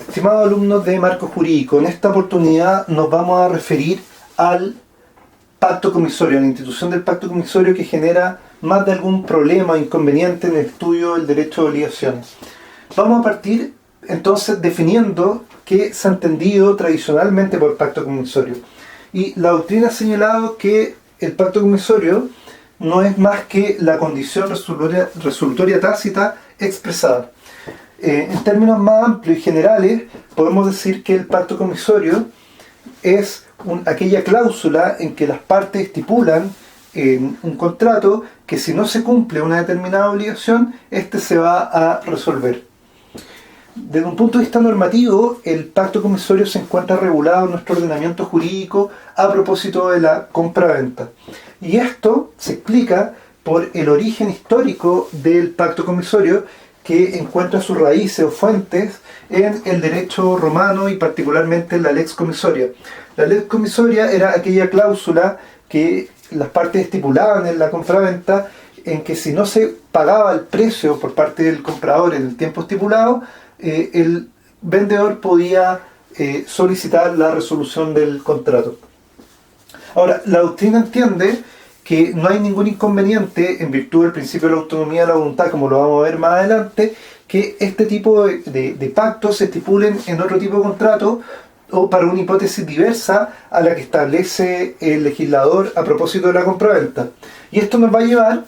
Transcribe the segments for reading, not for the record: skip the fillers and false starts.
Estimados alumnos de Marco Jurídico, en esta oportunidad nos vamos a referir al pacto comisorio, a la institución del pacto comisorio que genera más de algún problema o inconveniente en el estudio del derecho de obligaciones. Vamos a partir entonces definiendo qué se ha entendido tradicionalmente por pacto comisorio. Y la doctrina ha señalado que el pacto comisorio no es más que la condición resolutoria tácita expresada. En términos más amplios y generales, podemos decir que el pacto comisorio es aquella cláusula en que las partes estipulan en un contrato que si no se cumple una determinada obligación, éste se va a resolver. Desde un punto de vista normativo, el pacto comisorio se encuentra regulado en nuestro ordenamiento jurídico a propósito de la compra-venta. Y esto se explica por el origen histórico del pacto comisorio, que encuentra sus raíces o fuentes en el derecho romano y particularmente en la lex comisoria. La lex comisoria era aquella cláusula que las partes estipulaban en la compraventa en que si no se pagaba el precio por parte del comprador en el tiempo estipulado, el vendedor podía solicitar la resolución del contrato. Ahora, la doctrina entiende que no hay ningún inconveniente, en virtud del principio de la autonomía de la voluntad, como lo vamos a ver más adelante, que este tipo de pactos se estipulen en otro tipo de contrato o para una hipótesis diversa a la que establece el legislador a propósito de la compraventa. Y esto nos va a llevar,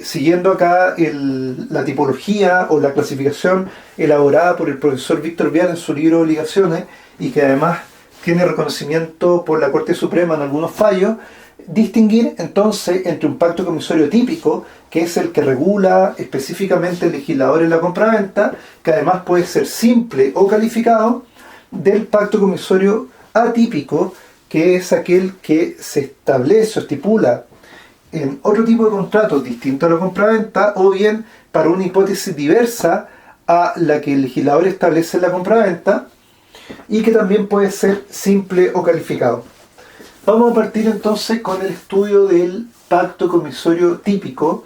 siguiendo acá la tipología o la clasificación elaborada por el profesor Víctor Vial en su libro de Obligaciones, y que además tiene reconocimiento por la Corte Suprema en algunos fallos, distinguir entonces entre un pacto comisorio típico, que es el que regula específicamente el legislador en la compraventa, que además puede ser simple o calificado, del pacto comisorio atípico, que es aquel que se establece o estipula en otro tipo de contratos distinto a la compraventa, o bien para una hipótesis diversa a la que el legislador establece en la compraventa, y que también puede ser simple o calificado. Vamos a partir entonces con el estudio del pacto comisorio típico,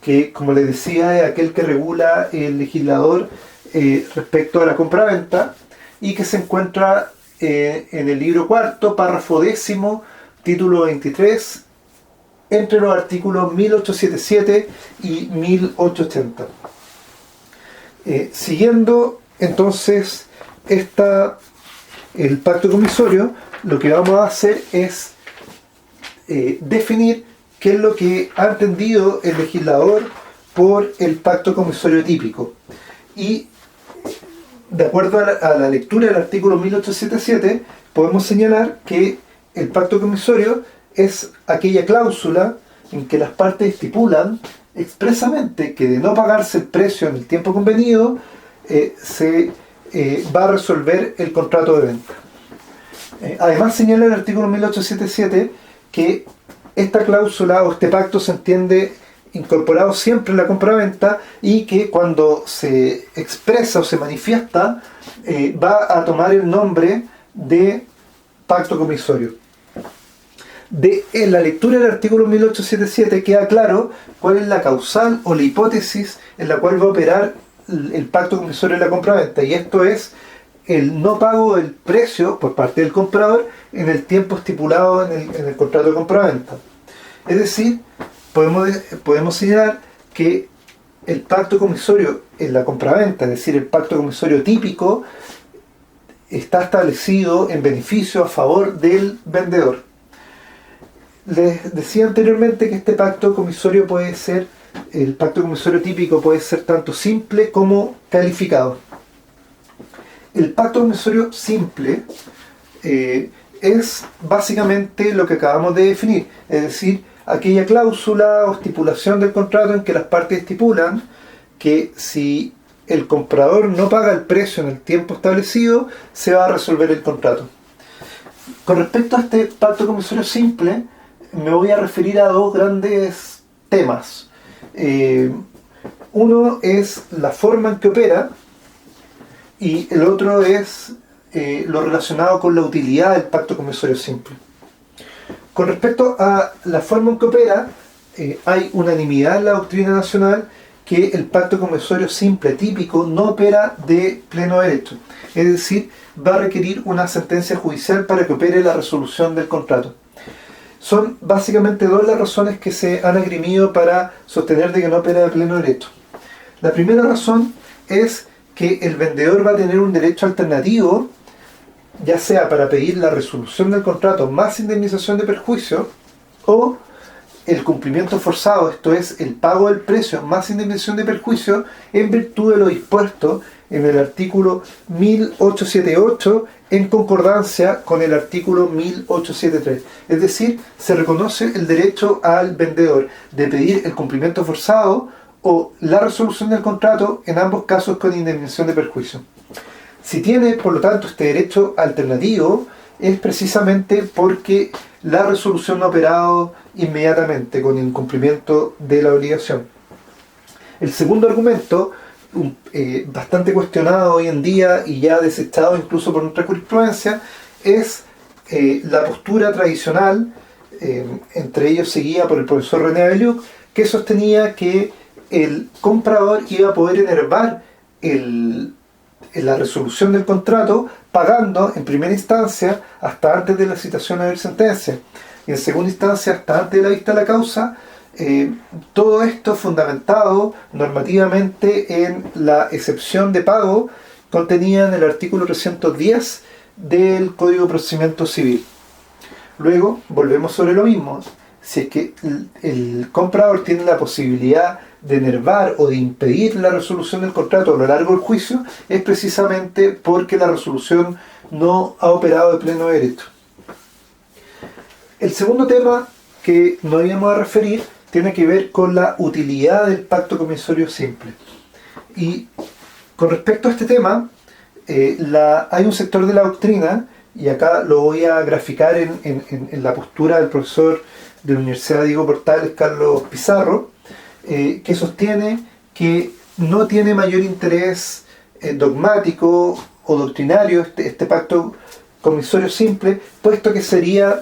que, como les decía, es aquel que regula el legislador respecto a la compraventa y que se encuentra en el libro cuarto, párrafo 10º, título 23, entre los artículos 1877 y 1880. Siguiendo entonces el pacto comisorio, lo que vamos a hacer es definir qué es lo que ha entendido el legislador por el pacto comisorio típico. Y de acuerdo a la lectura del artículo 1877, podemos señalar que el pacto comisorio es aquella cláusula en que las partes estipulan expresamente que de no pagarse el precio en el tiempo convenido, se va a resolver el contrato de venta. Además señala el artículo 1877 que esta cláusula o este pacto se entiende incorporado siempre en la compraventa y que cuando se expresa o se manifiesta va a tomar el nombre de pacto comisorio. En la lectura del artículo 1877 queda claro cuál es la causal o la hipótesis en la cual va a operar el pacto comisorio en la compraventa, y esto es el no pago del precio por parte del comprador en el tiempo estipulado en el contrato de compraventa. Es decir, podemos señalar que el pacto comisorio en la compraventa, es decir, el pacto comisorio típico, está establecido en beneficio a favor del vendedor. Les decía anteriormente que este pacto comisorio el pacto comisorio típico puede ser tanto simple como calificado. El pacto comisorio simple es básicamente lo que acabamos de definir, es decir, aquella cláusula o estipulación del contrato en que las partes estipulan que si el comprador no paga el precio en el tiempo establecido, se va a resolver el contrato. Con respecto a este pacto comisorio simple, me voy a referir a dos grandes temas. Uno es la forma en que opera, y el otro es lo relacionado con la utilidad del pacto comisorio simple. Con respecto a la forma en que opera, hay unanimidad en la doctrina nacional que el pacto comisorio simple típico no opera de pleno derecho. Es decir, va a requerir una sentencia judicial para que opere la resolución del contrato. Son básicamente dos las razones que se han esgrimido para sostener de que no opera de pleno derecho. La primera razón es que el vendedor va a tener un derecho alternativo, ya sea para pedir la resolución del contrato más indemnización de perjuicio, o el cumplimiento forzado, esto es, el pago del precio más indemnización de perjuicio, en virtud de lo dispuesto en el artículo 1878 en concordancia con el artículo 1873. Es decir, se reconoce el derecho al vendedor de pedir el cumplimiento forzado o la resolución del contrato, en ambos casos con indemnización de perjuicio. Si tiene, por lo tanto, este derecho alternativo, es precisamente porque la resolución no ha operado inmediatamente con el incumplimiento de la obligación. El segundo argumento, bastante cuestionado hoy en día y ya desechado incluso por nuestra jurisprudencia, es la postura tradicional, entre ellos seguida por el profesor René Belluc, que sostenía que el comprador iba a poder enervar la resolución del contrato pagando en primera instancia hasta antes de la citación a ver sentencia y en segunda instancia hasta antes de la vista de la causa, todo esto fundamentado normativamente en la excepción de pago contenida en el artículo 310 del Código de Procedimiento Civil. Luego volvemos sobre lo mismo. Si es que el comprador tiene la posibilidad de enervar o de impedir la resolución del contrato a lo largo del juicio, es precisamente porque la resolución no ha operado de pleno derecho. El segundo tema que nos íbamos a referir tiene que ver con la utilidad del pacto comisorio simple. Y con respecto a este tema, hay un sector de la doctrina, y acá lo voy a graficar en la postura del profesor de la Universidad Diego Portales, Carlos Pizarro, que sostiene que no tiene mayor interés dogmático o doctrinario este pacto comisorio simple, puesto que sería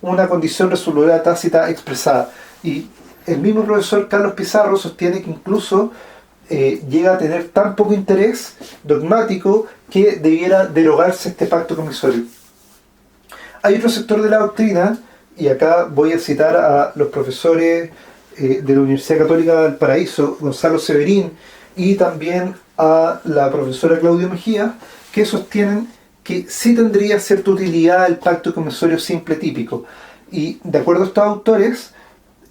una condición resolutoria tácita expresada. Y el mismo profesor Carlos Pizarro sostiene que incluso llega a tener tan poco interés dogmático que debiera derogarse este pacto comisorio. Hay otro sector de la doctrina, y acá voy a citar a los profesores de la Universidad Católica de Valparaíso, Gonzalo Severín, y también a la profesora Claudia Mejía, que sostienen que sí tendría cierta utilidad el pacto comisorio simple típico. Y de acuerdo a estos autores,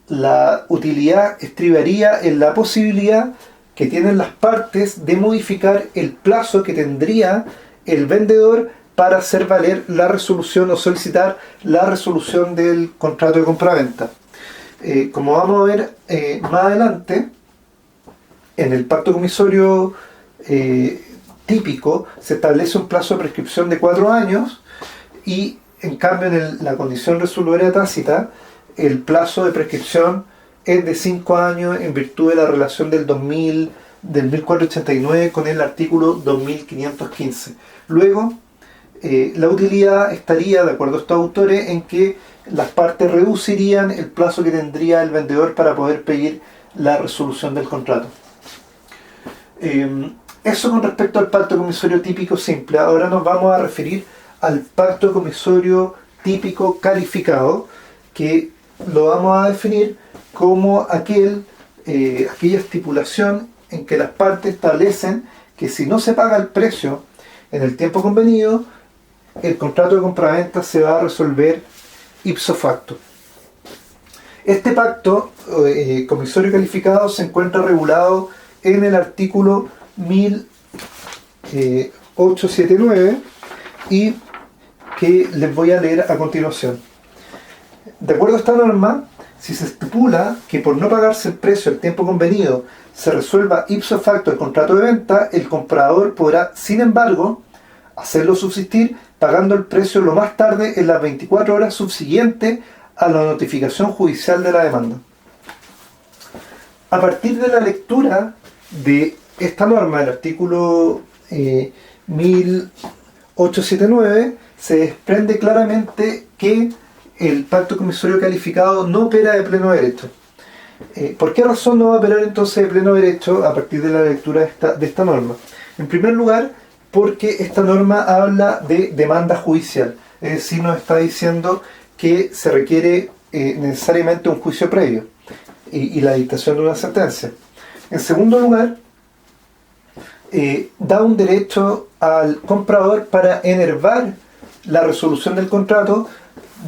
la utilidad estribaría en la posibilidad que tienen las partes de modificar el plazo que tendría el vendedor para hacer valer la resolución o solicitar la resolución del contrato de compraventa. Como vamos a ver más adelante, en el pacto comisorio típico se establece un plazo de prescripción de 4 años y en cambio en la condición resolutoria tácita el plazo de prescripción es de 5 años en virtud de la relación del 1489 con el artículo 2515. Luego, la utilidad estaría, de acuerdo a estos autores, en que las partes reducirían el plazo que tendría el vendedor para poder pedir la resolución del contrato. Eso con respecto al pacto comisorio típico simple. Ahora nos vamos a referir al pacto comisorio típico calificado, que lo vamos a definir como aquella estipulación en que las partes establecen que si no se paga el precio en el tiempo convenido, el contrato de compraventa se va a resolver ipso facto. Este pacto comisorio calificado se encuentra regulado en el artículo 1879 y que les voy a leer a continuación. De acuerdo a esta norma, si se estipula que por no pagarse el precio al tiempo convenido se resuelva ipso facto el contrato de venta, el comprador podrá, sin embargo, hacerlo subsistir pagando el precio lo más tarde en las 24 horas subsiguientes a la notificación judicial de la demanda. A partir de la lectura de esta norma, del artículo 1879, se desprende claramente que el pacto comisorio calificado no opera de pleno derecho. ¿Por qué razón no va a operar entonces de pleno derecho a partir de la lectura de esta norma? En primer lugar, porque esta norma habla de demanda judicial, es decir, nos está diciendo que se requiere necesariamente un juicio previo y la dictación de una sentencia. En segundo lugar, da un derecho al comprador para enervar la resolución del contrato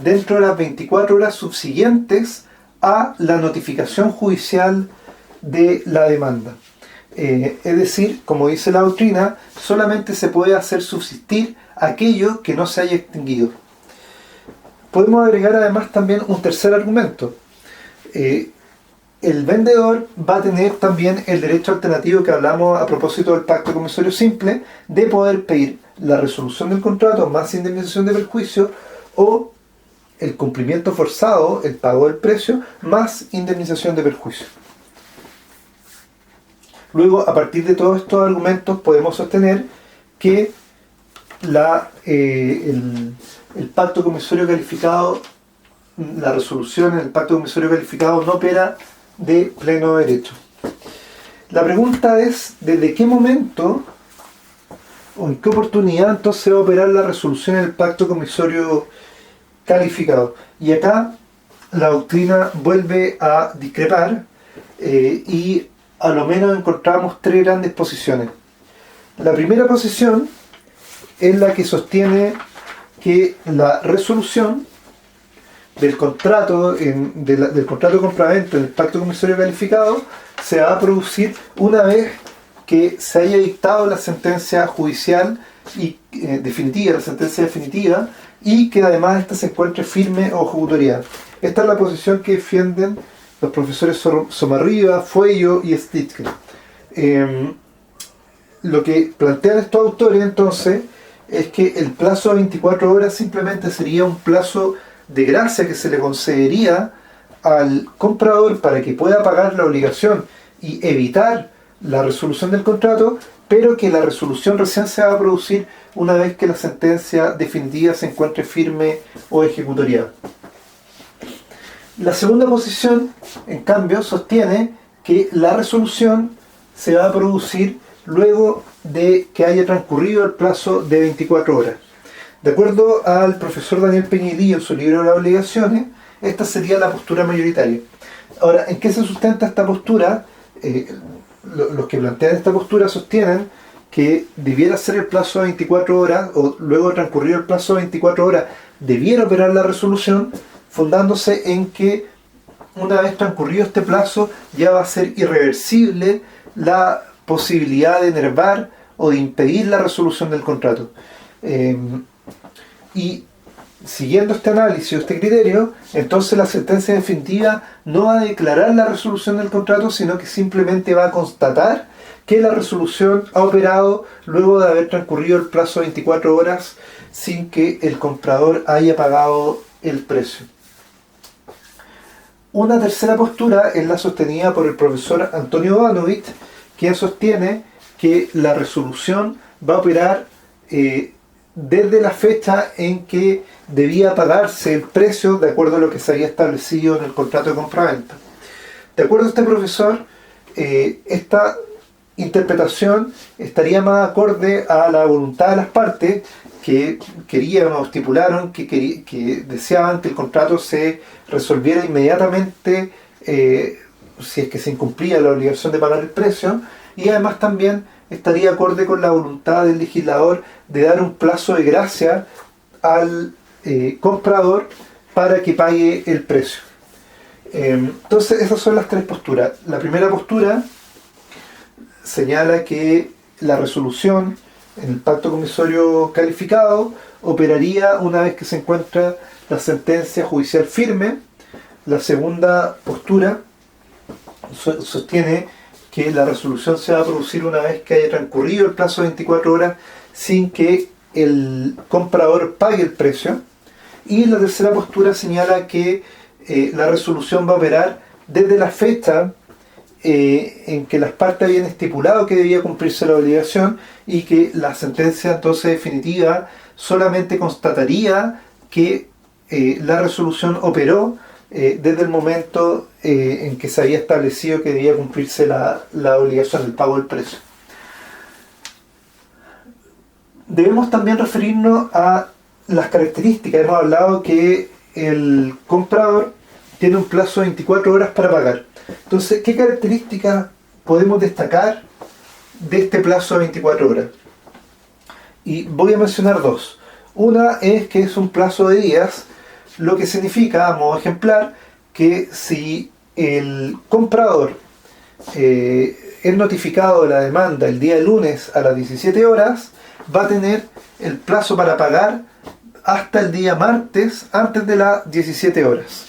dentro de las 24 horas subsiguientes a la notificación judicial de la demanda. Es decir, como dice la doctrina, solamente se puede hacer subsistir aquello que no se haya extinguido. Podemos agregar además también un tercer argumento. El vendedor va a tener también el derecho alternativo que hablamos a propósito del pacto comisario simple, de poder pedir la resolución del contrato más indemnización de perjuicio, o el cumplimiento forzado, el pago del precio, más indemnización de perjuicio. Luego, a partir de todos estos argumentos, podemos sostener que el pacto comisario calificado, la resolución en el pacto comisario calificado no opera de pleno derecho. La pregunta es, ¿desde qué momento o en qué oportunidad entonces va a operar la resolución en el pacto comisario calificado? Y acá la doctrina vuelve a discrepar y a lo menos encontramos tres grandes posiciones. La primera posición es la que sostiene que la resolución del contrato del contrato de compraventa en el pacto comisario calificado se va a producir una vez que se haya dictado la sentencia judicial y definitiva, la sentencia definitiva, y que además ésta se encuentre firme o ejecutoriada. Esta es la posición que defienden los profesores Somarriba, Fuello y Stittker. Lo que plantean estos autores entonces es que el plazo de 24 horas simplemente sería un plazo de gracia que se le concedería al comprador para que pueda pagar la obligación y evitar la resolución del contrato, pero que la resolución recién se va a producir una vez que la sentencia definitiva se encuentre firme o ejecutoriada. La segunda posición, en cambio, sostiene que la resolución se va a producir luego de que haya transcurrido el plazo de 24 horas. De acuerdo al profesor Daniel Peñilillo en su libro Las Obligaciones, esta sería la postura mayoritaria. Ahora, ¿en qué se sustenta esta postura? Los que plantean esta postura sostienen que debiera ser el plazo de 24 horas, o luego de transcurrido el plazo de 24 horas, debiera operar la resolución, fundándose en que una vez transcurrido este plazo ya va a ser irreversible la posibilidad de enervar o de impedir la resolución del contrato. Y siguiendo este análisis o este criterio, entonces la sentencia definitiva no va a declarar la resolución del contrato, sino que simplemente va a constatar que la resolución ha operado luego de haber transcurrido el plazo de 24 horas sin que el comprador haya pagado el precio. Una tercera postura es la sostenida por el profesor Antonio Banovich, quien sostiene que la resolución va a operar desde la fecha en que debía pagarse el precio de acuerdo a lo que se había establecido en el contrato de compraventa. De acuerdo a este profesor, esta interpretación estaría más acorde a la voluntad de las partes, que querían o estipularon que deseaban que el contrato se resolviera inmediatamente si es que se incumplía la obligación de pagar el precio, y además también estaría acorde con la voluntad del legislador de dar un plazo de gracia al comprador para que pague el precio. Entonces esas son las tres posturas. La primera postura señala que la resolución en el pacto comisario calificado operaría una vez que se encuentra la sentencia judicial firme. La segunda postura sostiene que la resolución se va a producir una vez que haya transcurrido el plazo de 24 horas sin que el comprador pague el precio. Y la tercera postura señala que la resolución va a operar desde la fecha en que las partes habían estipulado que debía cumplirse la obligación, y que la sentencia entonces definitiva solamente constataría que la resolución operó desde el momento en que se había establecido que debía cumplirse la obligación del pago del precio. Debemos también referirnos a las características. Hemos hablado que el comprador tiene un plazo de 24 horas para pagar. Entonces, ¿qué características podemos destacar de este plazo de 24 horas? Y voy a mencionar dos. Una es que es un plazo de días, lo que significa, a modo ejemplar, que si el comprador es notificado de la demanda el día lunes a las 17 horas, va a tener el plazo para pagar hasta el día martes antes de las 17 horas.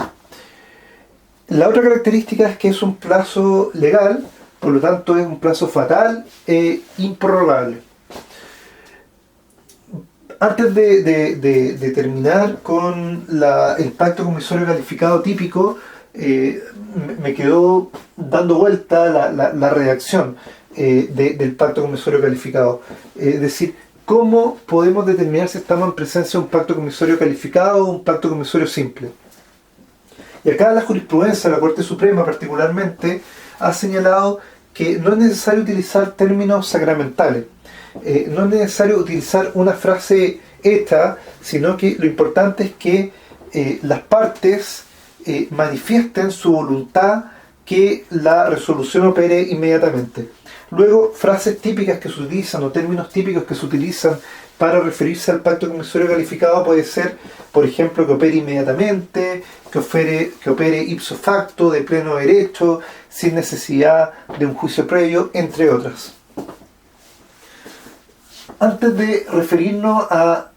La otra característica es que es un plazo legal, por lo tanto es un plazo fatal e improrrogable. Antes de terminar con el pacto comisorio calificado típico, me quedó dando vuelta la redacción del pacto comisorio calificado. Es decir, ¿cómo podemos determinar si estamos en presencia de un pacto comisorio calificado o un pacto comisorio simple? Y acá la jurisprudencia, la Corte Suprema particularmente, ha señalado que no es necesario utilizar términos sacramentales. No es necesario utilizar una frase hecha, sino que lo importante es que las partes manifiesten su voluntad que la resolución opere inmediatamente. Luego, frases típicas que se utilizan o términos típicos que se utilizan para referirse al pacto comisorio calificado puede ser, por ejemplo, que opere inmediatamente, que opere ipso facto, de pleno derecho, sin necesidad de un juicio previo, entre otras. Antes de referirnos a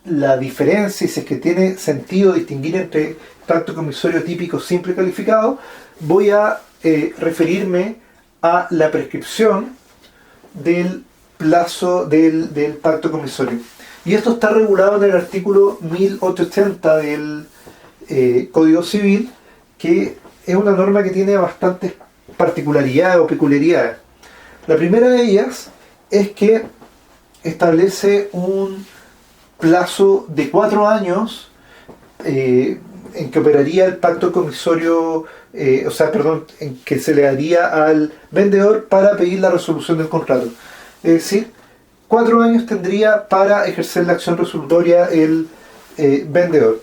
la diferencia y si es que tiene sentido distinguir entre pacto comisorio típico, simple y calificado, voy a referirme a la prescripción del plazo del pacto comisorio. Y esto está regulado en el artículo 1880 del Código Civil, que es una norma que tiene bastantes particularidades o peculiaridades. La primera de ellas es que establece un plazo de 4 años en que operaría el pacto comisorio, en que se le daría al vendedor para pedir la resolución del contrato. Es decir, 4 años tendría para ejercer la acción resolutoria el vendedor.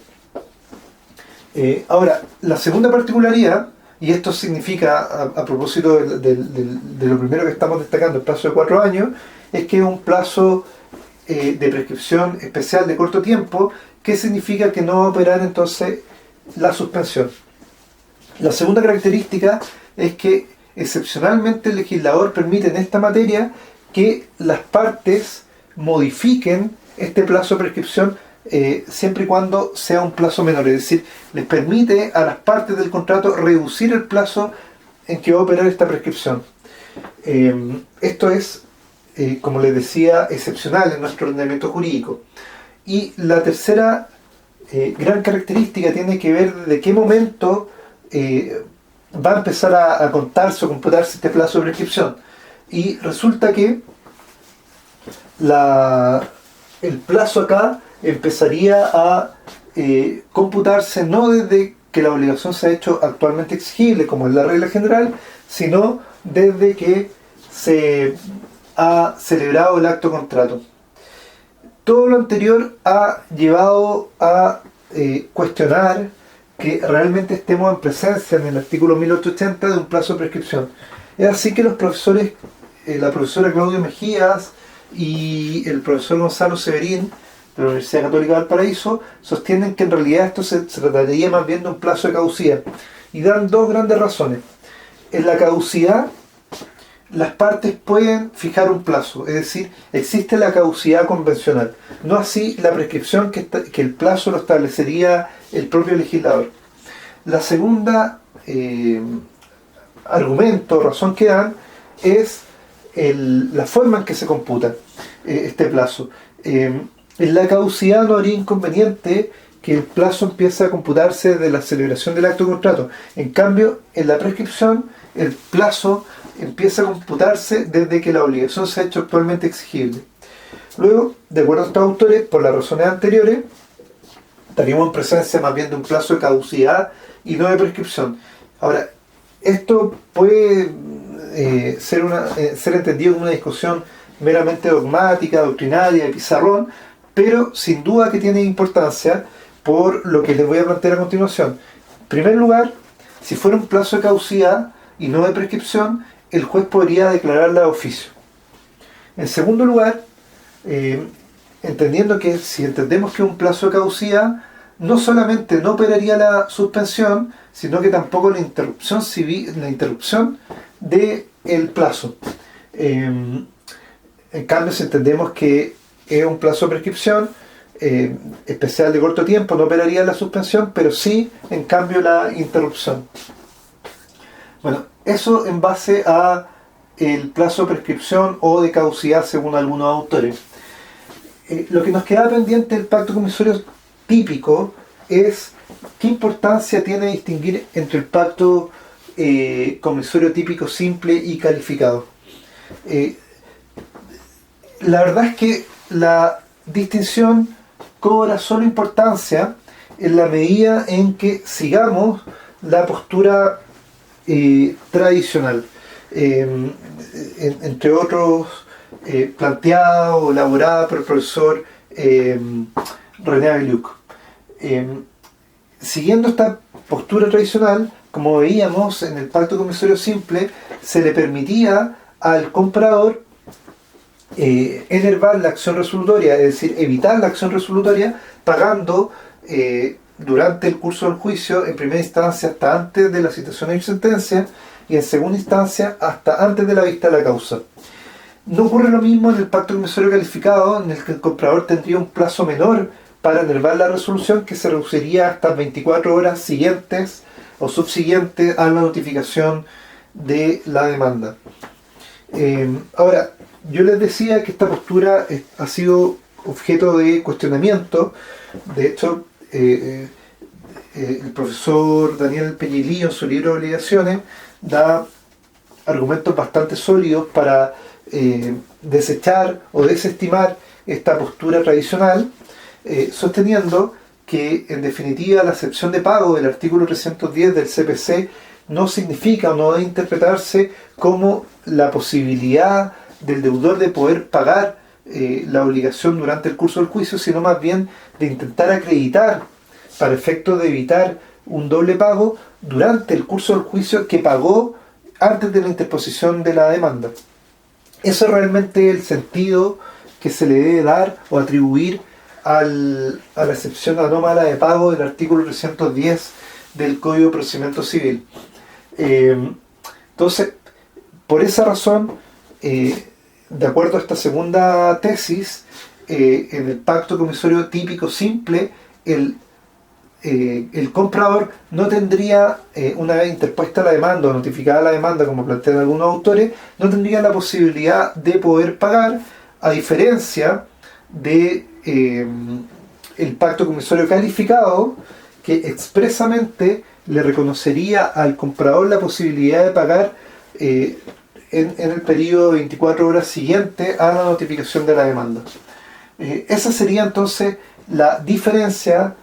Ahora, la segunda particularidad, y esto significa, a propósito de lo primero que estamos destacando, el plazo de 4 años, es que es un plazo de prescripción especial de corto tiempo, que significa que no va a operar entonces la suspensión. La segunda característica es que excepcionalmente el legislador permite en esta materia que las partes modifiquen este plazo de prescripción siempre y cuando sea un plazo menor, es decir, les permite a las partes del contrato reducir el plazo en que va a operar esta prescripción. Esto es, como les decía, excepcional en nuestro ordenamiento jurídico. Y la tercera gran característica tiene que ver de qué momento va a empezar a contarse o computarse este plazo de prescripción. Y resulta que el plazo acá empezaría a computarse no desde que la obligación se ha hecho actualmente exigible, como es la regla general, sino desde que se ha celebrado el acto contrato. Todo lo anterior ha llevado a cuestionar que realmente estemos en presencia en el artículo 1880 de un plazo de prescripción. Es así que los profesores, la profesora Claudia Mejías y el profesor Gonzalo Severín de la Universidad Católica de Valparaíso sostienen que en realidad esto se trataría más bien de un plazo de caducidad, y dan dos grandes razones. En la caducidad, las partes pueden fijar un plazo, es decir, existe la caducidad convencional, no así la prescripción que el plazo lo establecería el propio legislador. La segunda argumento, razón que dan, es la forma en que se computa este plazo. En la caducidad no habría inconveniente que el plazo empiece a computarse desde la celebración del acto de contrato. En cambio, en la prescripción, el plazo empieza a computarse desde que la obligación se ha hecho actualmente exigible. Luego, de acuerdo a estos autores, por las razones anteriores, Estaríamos en presencia más bien de un plazo de caducidad y no de prescripción. Ahora, esto puede ser entendido como una discusión meramente dogmática, doctrinaria, de pizarrón, pero sin duda que tiene importancia por lo que les voy a plantear a continuación. En primer lugar, si fuera un plazo de caducidad y no de prescripción, el juez podría declararla de oficio. En segundo lugar, entendiendo que si entendemos que un plazo de caducidad, no solamente no operaría la suspensión, sino que tampoco la interrupción civil, la interrupción del plazo. En cambio, si entendemos que es un plazo de prescripción especial de corto tiempo, no operaría la suspensión, pero sí, en cambio, la interrupción. Bueno, eso en base a el plazo de prescripción o de caducidad según algunos autores. Lo que nos queda pendiente del pacto comisario típico es qué importancia tiene distinguir entre el pacto comisario típico simple y calificado. La verdad es que la distinción cobra solo importancia en la medida en que sigamos la postura tradicional, entre otros planteada o elaborada por el profesor René Aguiluc. Siguiendo esta postura tradicional, como veíamos en el pacto comisario simple, se le permitía al comprador enervar la acción resolutoria, es decir, evitar la acción resolutoria pagando durante el curso del juicio, en primera instancia hasta antes de la citación y sentencia, y en segunda instancia hasta antes de la vista de la causa. No ocurre lo mismo en el pacto comisario calificado, en el que el comprador tendría un plazo menor para enervar la resolución, que se reduciría hasta 24 horas siguientes o subsiguientes a la notificación de la demanda. Ahora, yo les decía que esta postura ha sido objeto de cuestionamiento. De hecho, el profesor Daniel Peñilillo, en su libro de Obligaciones, da argumentos bastante sólidos para desechar o desestimar esta postura tradicional, sosteniendo que en definitiva la acepción de pago del artículo 310 del CPC no significa o no debe interpretarse como la posibilidad del deudor de poder pagar la obligación durante el curso del juicio, sino más bien de intentar acreditar, para efecto de evitar un doble pago durante el curso del juicio que pagó antes de la interposición de la demanda. Eso es realmente el sentido que se le debe dar o atribuir a la excepción anómala de pago del artículo 310 del Código de Procedimiento Civil. Entonces, por esa razón, de acuerdo a esta segunda tesis, en el pacto comisario típico simple, el comprador no tendría, una vez interpuesta la demanda o notificada la demanda, como plantean algunos autores, no tendría la posibilidad de poder pagar, a diferencia de el pacto comisario calificado, que expresamente le reconocería al comprador la posibilidad de pagar en el periodo de 24 horas siguiente a la notificación de la demanda. Esa sería entonces la diferencia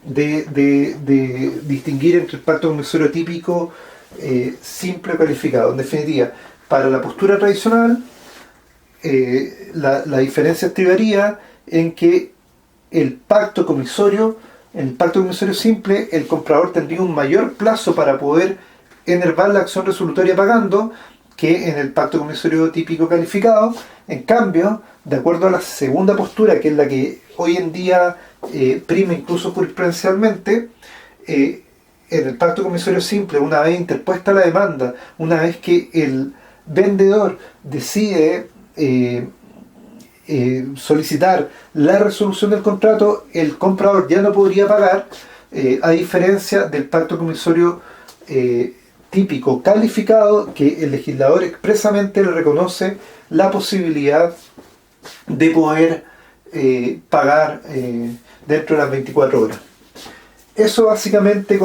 de distinguir entre el pacto comisario típico simple o calificado. En definitiva, para la postura tradicional, la diferencia estribaría en que en el pacto comisario simple, el comprador tendría un mayor plazo para poder enervar la acción resolutoria pagando que en el pacto comisario típico calificado. En cambio, de acuerdo a la segunda postura, que es la que hoy en día prima incluso jurisprudencialmente, en el pacto comisario simple, una vez interpuesta la demanda, una vez que el vendedor decide solicitar la resolución del contrato, el comprador ya no podría pagar, a diferencia del pacto comisario típico calificado, que el legislador expresamente le reconoce la posibilidad de poder pagar dentro de las 24 horas. Eso básicamente